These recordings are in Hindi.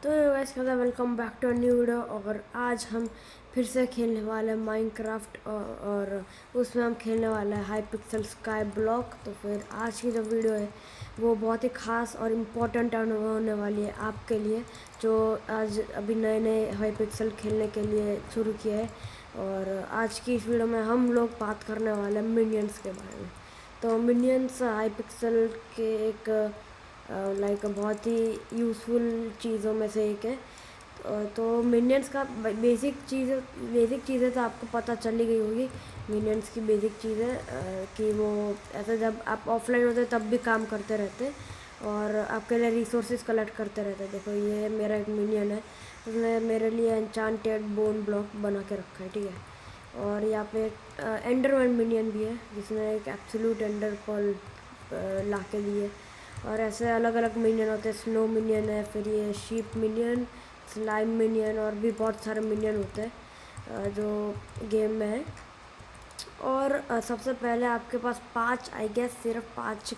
तो guys welcome back to new video. और आज हम फिर से खेलने वाले हैं माइनक्राफ्ट और उसमें हम खेलने वाले हैं हाई पिक्सल स्काई ब्लॉक। तो फिर आज की जो वीडियो है वो बहुत ही ख़ास और इम्पोर्टेंट होने वाली है आपके लिए, जो आज अभी नए नए हाई पिक्सल खेलने के लिए शुरू किया है। और आज की इस वीडियो में हम लोग बात करने वाले हैं मिनियंस के बारे में। तो मिनियंस हाई पिक्सल के एक लाइक बहुत ही यूज़फुल चीज़ों में से एक है। तो मिनियंस का बेसिक चीज़ें तो आपको पता चल ही गई होगी। मिनियंस की बेसिक चीज़ें कि वो ऐसे जब आप ऑफलाइन होते तब भी काम करते रहते और आपके लिए रिसोर्सेज कलेक्ट करते रहते। देखो ये मेरा एक मिनियन है, उसने मेरे लिए एन्चांटेड बोन ब्लॉक बना के रखा है, ठीक है। और यहाँ पे एक एंडरमैन मिनियन भी है जिसने एक एब्सोल्यूट एंडर पर्ल ला के दी है। और ऐसे अलग अलग मिनियन होते हैं, स्नो मिनियन है, फिर ये शीप मिनियन, स्लाइम मिनियन और भी बहुत सारे मिनियन होते हैं जो गेम में है। और सबसे पहले आपके पास 5 आई गेस सिर्फ 5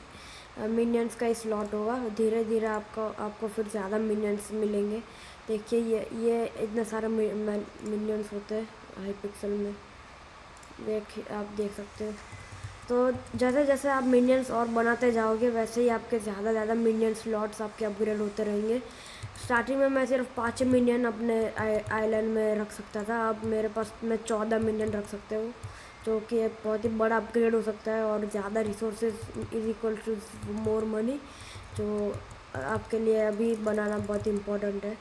मिनियंस का ही स्लॉट होगा। धीरे धीरे आपको फिर ज़्यादा मिनियंस मिलेंगे। देखिए ये इतने सारे मिनियंस होते हैं हाई पिक्सल में, आप देख सकते हो। तो जैसे जैसे आप मिनियंस और बनाते जाओगे वैसे ही आपके ज़्यादा मिनियन स्लॉट्स आपके अपग्रेड होते रहेंगे। स्टार्टिंग में मैं सिर्फ 5 मिनियन अपने आइलैंड में रख सकता था, अब मेरे पास मैं 14 मिनियन रख सकते हो, जो कि एक बहुत ही बड़ा अपग्रेड हो सकता है। और ज़्यादा resources is equal to more money, जो आपके लिए अभी बनाना बहुत इम्पोर्टेंट है।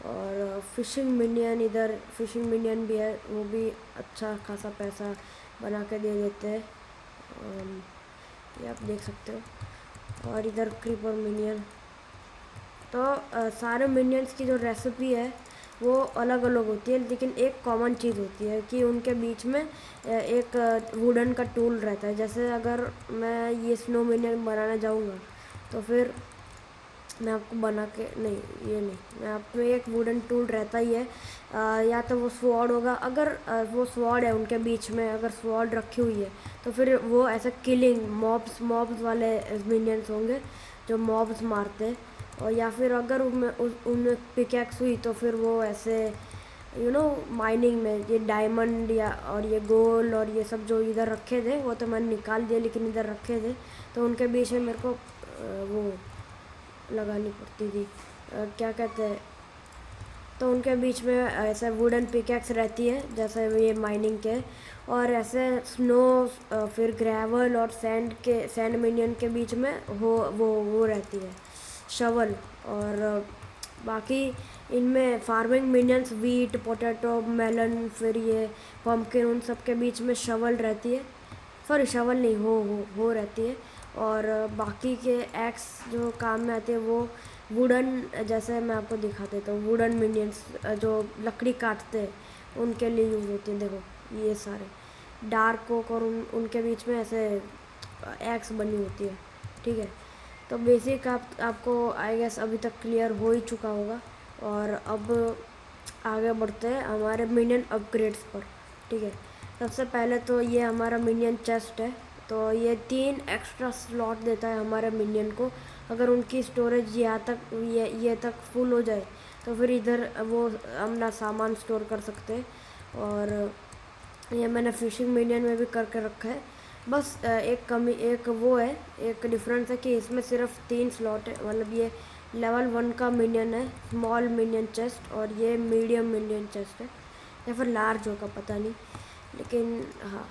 और फिशिंग मिनियन भी है, वो भी अच्छा खासा पैसा बना के दे देते हैं, ये आप देख सकते हो। और इधर क्रीपर मिनियन। तो सारे मिनियंस की जो रेसिपी है वो अलग अलग होती है, लेकिन एक कॉमन चीज़ होती है कि उनके बीच में एक वुडन का टूल रहता है। जैसे अगर मैं ये स्नो मिनियन बनाने जाऊँगा तो फिर मैं आपको बना के नहीं, ये नहीं, मैं आप में एक वुडन टूल रहता ही है। या तो वो स्वॉर्ड होगा, अगर वो स्वॉर्ड है उनके बीच में, अगर स्वॉर्ड रखी हुई है तो फिर वो ऐसे किलिंग मॉब्स वाले मिनियंस होंगे जो मॉब्स मारते हैं। और या फिर अगर उनमें पिकैक्स हुई तो फिर वो ऐसे माइनिंग में ये डायमंड या और ये गोल्ड और ये सब जो इधर रखे थे वो तो मैंने निकाल दिए, लेकिन इधर रखे थे तो उनके बीच में मेरे को वो लगानी पड़ती थी, क्या कहते हैं, तो उनके बीच में ऐसे वुडन पिकैक्स रहती है जैसे ये माइनिंग के। और ऐसे स्नो फिर ग्रेवल और सैंड मिनियन के बीच में वो रहती है शवल। और बाकी इनमें farming minions wheat potato melon फिर ये पम्पकिन, उन सब के बीच में शवल रहती है, सॉरी शवल नहीं, हो रहती है। और बाकी के एक्स जो काम में आते हैं वो वुडन, जैसे मैं आपको दिखा देता हूँ, वुडन मिनियंस जो लकड़ी काटते हैं उनके लिए यूज़ होती है। देखो ये सारे डार्क ओक और उनके बीच में ऐसे एक्स बनी होती है, ठीक है। तो बेसिक आपको आई गेस अभी तक क्लियर हो ही चुका होगा। और अब आगे बढ़ते हैं हमारे मिनियन अपग्रेड्स पर, ठीक है। सबसे पहले तो ये हमारा मिनियन चेस्ट है, तो ये 3 एक्स्ट्रा स्लॉट देता है हमारे मिनियन को। अगर उनकी स्टोरेज यहाँ तक ये तक फुल हो जाए तो फिर इधर वो अपना सामान स्टोर कर सकते हैं। और ये मैंने फिशिंग मिनियन में भी करके रखा है। बस एक वो है, एक डिफरेंस है कि इसमें सिर्फ 3 स्लॉट है, मतलब ये लेवल 1 का मिनियन है, स्मॉल मिनियन चेस्ट, और ये मीडियम मिनियन चेस्ट है या फिर लार्ज होगा पता नहीं, लेकिन हाँ।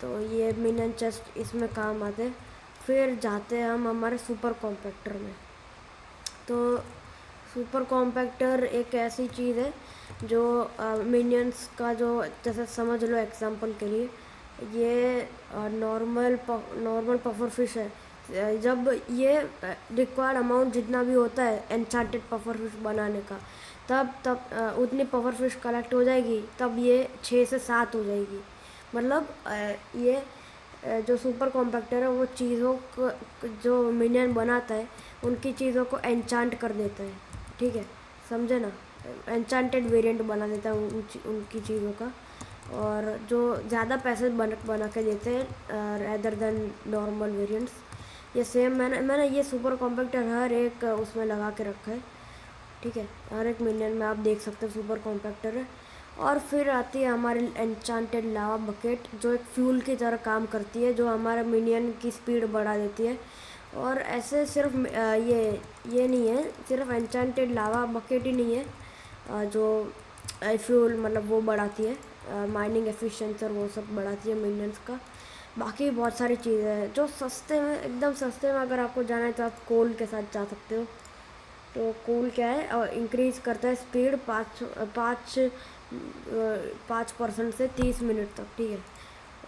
तो ये मिनियन चेस्ट इसमें काम आते हैं। फिर जाते हैं हम हमारे सुपर कॉम्पैक्टर में। तो सुपर कॉम्पैक्टर एक ऐसी चीज़ है जो मिनियंस का जो, जैसे समझ लो एग्जांपल के लिए ये नॉर्मल पफर फिश है। जब ये रिक्वायर्ड अमाउंट जितना भी होता है एन्चांटेड पफर फिश बनाने का, तब उतनी पफर फिश कलेक्ट हो जाएगी, तब ये 6 से 7 हो जाएगी। मतलब ये जो सुपर कॉम्पैक्टर है वो चीज़ों को, जो मिनियन बनाता है उनकी चीज़ों को एन्चांट कर देता है, ठीक है, समझे ना। एन्चांटेड वेरिएंट बना देता है उनकी चीज़ों का। और जो ज़्यादा पैसे बना के देते हैं रेदर देन नॉर्मल वेरिएंट्स। ये सेम मैंने ये सुपर कॉम्पैक्टर हर एक उसमें लगा के रखा है। ठीक है, हर एक मिनियन में आप देख सकते हो सुपर कॉम्पैक्टर है। और फिर आती है हमारी एन्चांटेड लावा बकेट, जो एक फ्यूल की तरह काम करती है, जो हमारे मिनियन की स्पीड बढ़ा देती है। और ऐसे सिर्फ ये नहीं है, सिर्फ एन्चांटेड लावा बकेट ही नहीं है जो फ्यूल मतलब वो बढ़ाती है, माइनिंग एफिशिएंसी और वो सब बढ़ाती है मिनियंस का। बाकी बहुत सारी चीज़ें हैं जो सस्ते में, एकदम सस्ते में अगर आपको जाना है तो आप कोल के साथ जा सकते हो। तो कोल क्या है, और इंक्रीज करता है स्पीड 5% से 30 मिनट तक, ठीक है।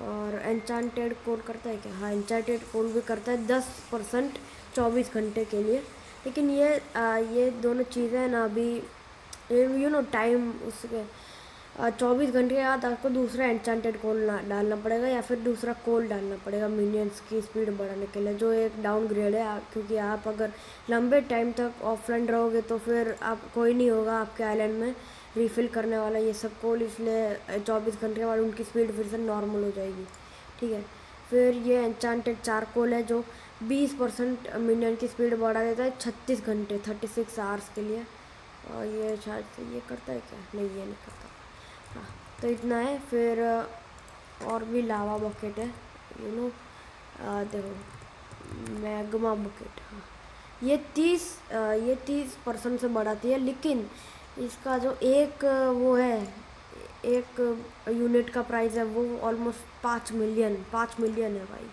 और एन्चांटेड कोल करता है क्या, हाँ एन्चांटेड कोल भी करता है 10% 24 घंटे के लिए। लेकिन ये दोनों चीज़ें ना अभी टाइम उसके 24 घंटे के बाद आपको दूसरा एन्चांटेड कोल डालना पड़ेगा, या फिर दूसरा कोल डालना पड़ेगा मिनियंस की स्पीड बढ़ाने के लिए, जो एक डाउनग्रेड है। क्योंकि आप अगर लंबे टाइम तक ऑफलाइन रहोगे तो फिर आप कोई नहीं होगा आपके आइलैंड में रिफ़िल करने वाला ये सब कोल, इसलिए 24 घंटे के बाद उनकी स्पीड फिर से नॉर्मल हो जाएगी, ठीक है। फिर ये एन्चांटेड चारकोल है जो 20% मिनियन की स्पीड बढ़ा देता है 36 घंटे 36 आवर्स के लिए। और ये शायद से ये करता है क्या, नहीं ये नहीं करता। हाँ, तो इतना है। फिर और भी लावा बकेट है, नो देखो मैग्मा बकेट, हाँ ये 30% से बढ़ाती है। लेकिन इसका जो एक वो है, एक यूनिट का प्राइस है वो ऑलमोस्ट 5 मिलियन है भाई।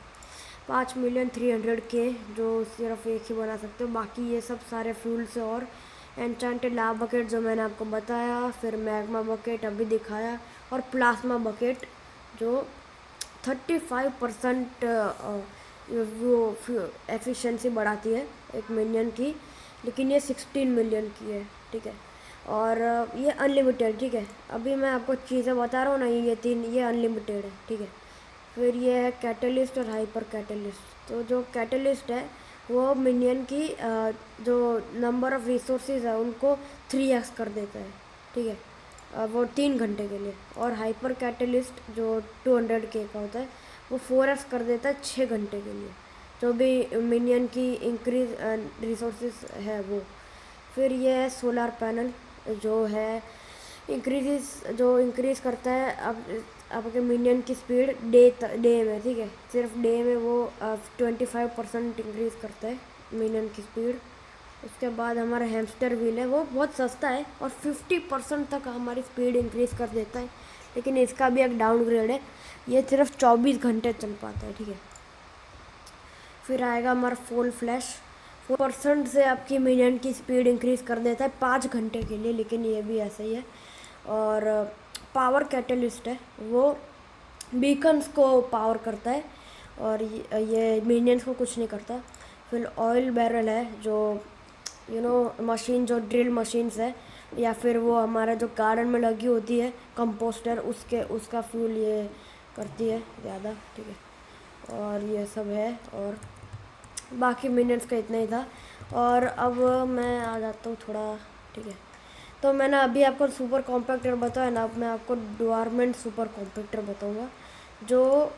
5,300,000 जो सिर्फ एक ही बना सकते हो। बाकी ये सब सारे फ्यूल से और एन्चांटेड लावा बकेट जो मैंने आपको बताया, फिर मैग्मा बकेट अभी दिखाया, और प्लाज्मा बकेट जो 35% वो एफिशिएंसी बढ़ाती है एक मिलियन की। लेकिन ये 16 मिलियन की है, ठीक है। और ये अनलिमिटेड, ठीक है। अभी मैं आपको चीज़ें बता रहा हूँ ना, ये अनलिमिटेड है, ठीक है। फिर ये है कैटलिस्ट और हाइपर कैटलिस्ट। तो जो कैटलिस्ट है वो मिनियन की जो नंबर ऑफ़ रिसोर्सेज है उनको 3x कर देता है, ठीक है, वो 3 घंटे के लिए। और हाइपर कैटलिस्ट जो 200K का होता है वो 4x कर देता है 6 घंटे के लिए, जो भी मिनियन की इंक्रीज रिसोर्सेज है वो। फिर ये है सोलर पैनल, जो है इंक्रीज करता है अब आपके मिनियन की स्पीड डे में, ठीक है। सिर्फ डे में वो 25% इंक्रीज करता है मिनियन की स्पीड। उसके बाद हमारा हैमस्टर व्हील है, वो बहुत सस्ता है और 50% तक हमारी स्पीड इंक्रीज कर देता है। लेकिन इसका भी एक डाउनग्रेड है, ये सिर्फ 24 घंटे चल पाता है, ठीक है। फिर आएगा हमारा फुल फ्लैश, 4% से आपकी मिनियन की स्पीड इंक्रीज़ कर देता है 5 घंटे के लिए, लेकिन ये भी ऐसा ही है। और पावर कैटलिस्ट है, वो बीकन्स को पावर करता है और ये मिनियंस को कुछ नहीं करता। फिर ऑयल बैरल है, जो मशीन, जो ड्रिल मशीन्स है, या फिर वो हमारा जो गार्डन में लगी होती है कंपोस्टर, उसका फ्यूल ये करती है ज़्यादा, ठीक है। और ये सब है, और बाकी मिनट्स का इतना ही था। और अब मैं आ जाता हूँ थोड़ा, ठीक है। तो मैंने अभी आपको सुपर कॉम्पैक्टर बताया ना, अब मैं आपको डॉर्मेंट सुपर कॉम्पैक्टर बताऊँगा, जो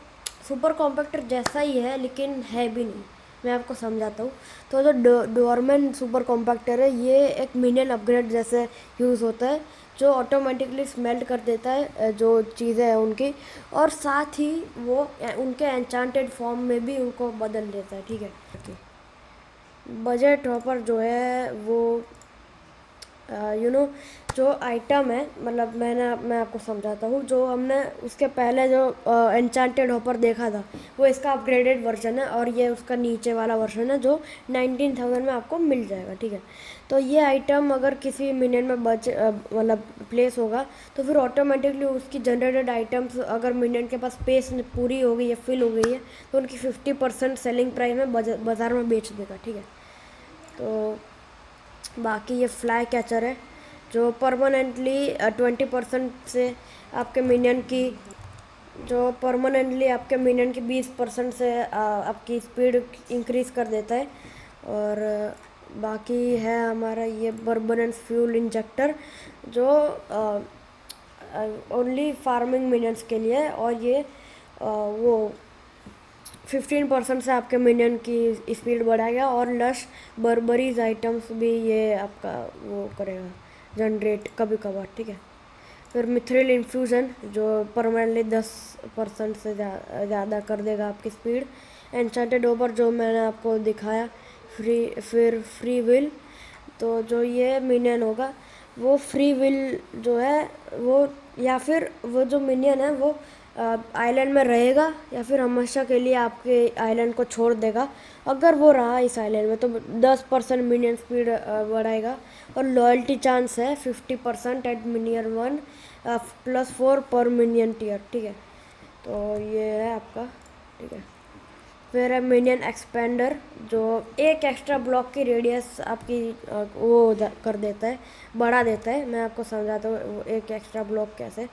सुपर कॉम्पैक्टर जैसा ही है लेकिन है भी नहीं। मैं आपको समझाता हूँ। तो जो डॉर्मेंट सुपर कॉम्पैक्टर है, ये एक मिनियन अपग्रेड जैसे यूज़ होता है, जो ऑटोमेटिकली स्मेल्ट कर देता है जो चीज़ें हैं उनकी, और साथ ही वो उनके एन्चांटेड फॉर्म में भी उनको बदल देता है, ठीक है। बजट हॉपर जो है वो जो आइटम है, मतलब मैं आपको समझाता हूँ। जो हमने उसके पहले जो एन्चांटेड हॉपर देखा था, वो इसका अपग्रेडेड वर्जन है, और ये उसका नीचे वाला वर्जन है जो 19,000 में आपको मिल जाएगा, ठीक है। तो ये आइटम अगर किसी मिनियन में मतलब प्लेस होगा, तो फिर ऑटोमेटिकली उसकी जनरेटेड आइटम्स, अगर मिनियन के पास स्पेस पूरी हो गई है, फिल हो गई है, तो उनकी 50% सेलिंग प्राइस में बाज़ार में बेच देगा, ठीक है। तो बाकी ये फ्लाई कैचर है, जो परमानेंटली 20% से आपके मिनियन की, जो परमानेंटली आपके मिनियन की 20% से आपकी स्पीड इंक्रीज़ कर देता है। और बाकी है हमारा ये बर्बनेंस फ्यूल इंजेक्टर, जो ओनली फार्मिंग मिनियंस के लिए है। और ये वो 15% से आपके मिनियन की स्पीड बढ़ाएगा, और लश बर्बरीज आइटम्स भी ये आपका वो करेगा जनरेट कभी कभार, ठीक है। फिर मिथ्रिल इन्फ्यूज़न जो परमानेंटली 10% से ज़्यादा कर देगा आपकी स्पीड। एन्चेंटेड ओवर जो मैंने आपको दिखाया। फिर फ्री विल, तो जो ये मिनियन होगा वो फ्री विल जो है वो, या फिर वो जो मिनियन है वो आइलैंड में रहेगा या फिर हमेशा के लिए आपके आइलैंड को छोड़ देगा। अगर वो रहा इस आइलैंड में तो 10% मिनियन स्पीड बढ़ाएगा। और लॉयल्टी चांस है 50% एट मिनियन 1 +4 पर मिनियन टीयर, ठीक है। तो ये है आपका, ठीक है। फिर है मिनियन एक्सपेंडर जो एक एक्स्ट्रा ब्लॉक की रेडियस आपकी कर देता है, बढ़ा देता है। मैं आपको समझाता हूँ एक एक्स्ट्रा ब्लॉक कैसे,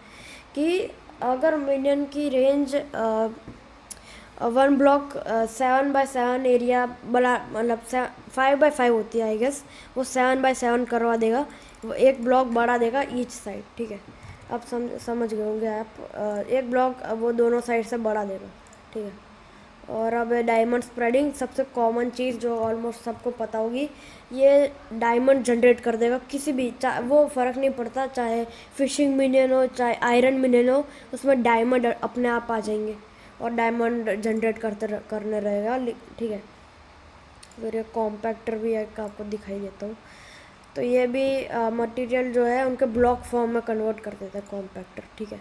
कि अगर मिनियन की रेंज 1 ब्लॉक 7x7 एरिया बड़ा, मतलब 5x5 होती है आई गेस, वो 7x7 करवा देगा, वो एक ब्लॉक बढ़ा देगा ईच साइड, ठीक है। अब समझ गए होंगे आप, एक ब्लॉक वो दोनों साइड से बढ़ा देगा, ठीक है। और अब डायमंड स्प्रेडिंग, सबसे कॉमन चीज़ जो ऑलमोस्ट सबको पता होगी, ये डायमंड जनरेट कर देगा किसी भी, वो फ़र्क नहीं पड़ता चाहे फिशिंग मिनियन हो चाहे आयरन मिनियन हो, उसमें डायमंड अपने आप आ जाएंगे और डायमंड जनरेट करने रहेगा, ठीक है। फिर ये कॉम्पैक्टर भी एक आपको दिखाई देता हूँ, तो ये भी मटेरियल जो है उनके ब्लॉक फॉर्म में कन्वर्ट कर देता है कॉम्पैक्टर, ठीक है।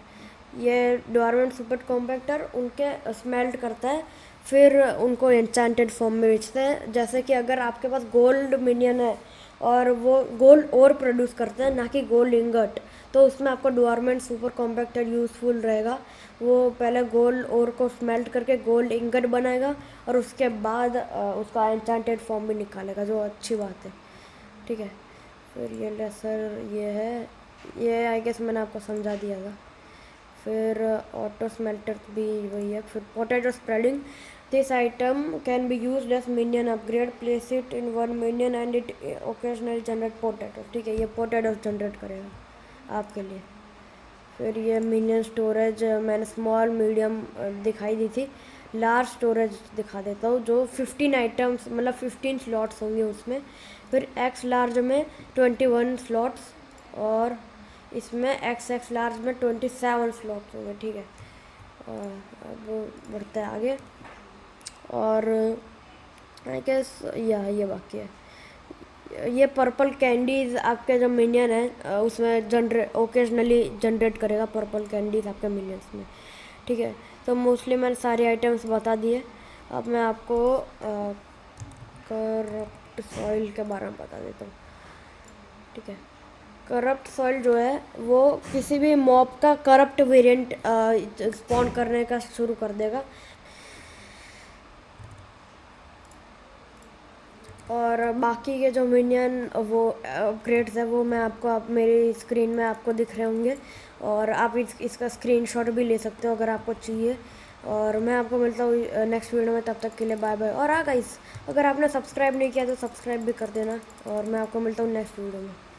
ये डॉर्मेंट सुपर कॉम्पैक्टर उनके स्मेल्ट करता है, फिर उनको एन्चेंटेड फॉर्म में बेचते हैं। जैसे कि अगर आपके पास गोल्ड मिनियन है और वो गोल्ड और प्रोड्यूस करते हैं, ना कि गोल्ड इंगट, तो उसमें आपको डॉर्मेंट सुपर कॉम्पैक्टर यूज़फुल रहेगा। वो पहले गोल्ड और को स्मेल्ट करके गोल्ड इंगट बनाएगा और उसके बाद उसका एन्चेंटेड फॉर्म भी निकालेगा, जो अच्छी बात है, ठीक है। फिर ये लेसर ये है, ये आई गेस मैंने आपको समझा दिया था। फिर ऑटो स्मेल्टर भी वही है। फिर potato spreading, this item can be use as minion upgrade, place it in 1 minion and it occasionally generate potato, ठीक है। ये पोटैटो जनरेट करेगा आपके लिए। फिर ये मिनियन स्टोरेज मैंने स्मॉल मीडियम दिखाई दी थी, लार्ज स्टोरेज दिखा देता हूँ, जो 15 आइटम्स मतलब 15 स्लॉट्स होंगे उसमें। फिर एक्स लार्ज में 21 स्लॉट्स, और इसमें एक्स लार्ज में 27 स्लॉट्स होंगे, ठीक है। अब बढ़ता है आगे, और आई गेस ये बाकी है। ये पर्पल कैंडीज़ आपके जो मिनियन है उसमें ओकेजनली जनरेट करेगा पर्पल कैंडीज़ आपके मिनियंस में, ठीक है। तो मोस्टली मैंने सारे आइटम्स बता दिए। अब मैं आपको करप्ट सॉइल के बारे में बता देता हूँ, ठीक है। करप्ट सॉइल जो है वो किसी भी मॉब का करप्ट वेरिएंट स्पॉन करने का शुरू कर देगा। और बाकी के जो मिनियन वो अपग्रेड्स है वो मैं आपको मेरी स्क्रीन में आपको दिख रहे होंगे, और आप इसका स्क्रीनशॉट भी ले सकते हो अगर आपको चाहिए। और मैं आपको मिलता हूँ नेक्स्ट वीडियो में, तब तक के लिए बाय बाय। और गाइस, अगर आपने सब्सक्राइब नहीं किया तो सब्सक्राइब भी कर देना, और मैं आपको मिलता हूँ नेक्स्ट वीडियो में।